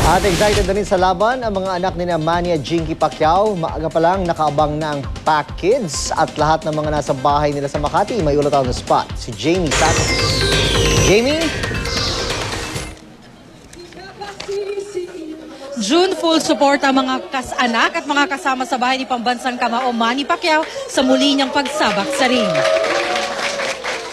At excited na rin sa laban ang mga anak ni Manny at Jinky Pacquiao. Maaga pa lang nakaabang na ang Pack Kids at lahat ng mga nasa bahay nila sa Makati. May ulat on the spot, si Jamie Santos. Jamie? June, full support ang mga kas-anak at mga kasama sa bahay ni Pambansang Kamao Manny Pacquiao sa muli niyang pagsabak sa ring.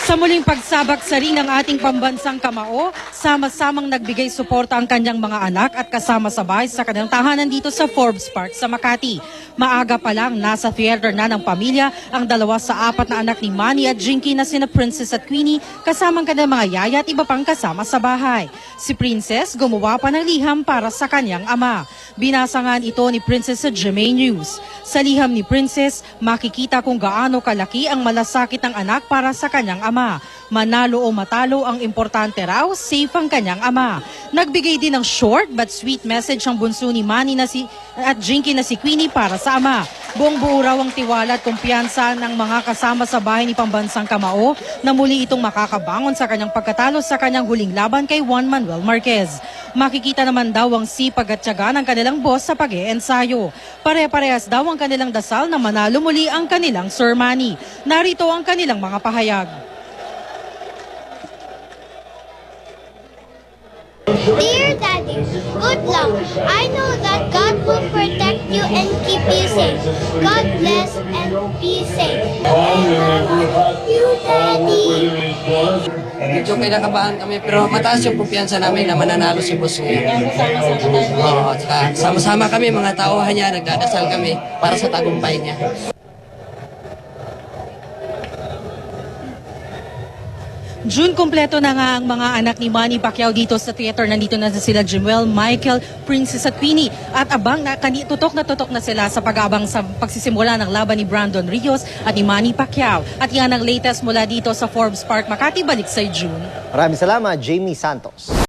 Sa muling pagsabak sa ring ng ating Pambansang Kamao, sama-samang nagbigay suporta ang kanyang mga anak at kasama sa bahay sa kanilang tahanan dito sa Forbes Park sa Makati. Maaga pa lang, nasa theater na ng pamilya ang 2 sa 4 na anak ni Manny at Jinky na sina Princess at Queenie kasama ang kanilang mga yaya at iba pang kasama sa bahay. Si Princess gumawa pa ng liham para sa kanyang ama. Binasangan ito ni Princess sa GMA News. Sa liham ni Princess, makikita kung gaano kalaki ang malasakit ng anak para sa kanyang ama. Manalo o matalo, ang importante raw, safe ang kanyang ama. Nagbigay din ng short but sweet message ang bunso ni Manny at Jinky na si Queenie para sa ama. Buong buo raw ang tiwala at kumpiyansa ng mga kasama sa bahay ni Pambansang Kamao na muli itong makakabangon sa kanyang pagkatalo sa kanyang huling laban kay Juan Manuel Marquez. Makikita naman daw ang sipag at tiyaga ng kanilang boss sa pag-iensayo. Pare-parehas daw ang kanilang dasal na manalo muli ang kanilang Sir Manny. Narito ang kanilang mga pahayag. Dear Daddy, good luck. I know that God will protect you and keep you safe. God bless and be safe. And I love you, Daddy. Medyo kinakabahan kami pero mataas yung kumpiyansa namin na mananalo si Boss Will. Oo, at saka sama-sama kami, mga tauhan niya, nagdadasal kami para sa tagumpay niya. June, kumpleto na nga ang mga anak ni Manny Pacquiao dito sa theater. Nandito na sila Jimuel, Michael, Princess at Queenie. At abang na tutok na sila sa pag-abang sa pagsisimula ng laban ni Brandon Rios at ni Manny Pacquiao. At yan ang latest mula dito sa Forbes Park, Makati. Balik sa June. Maraming salamat, Jamie Santos.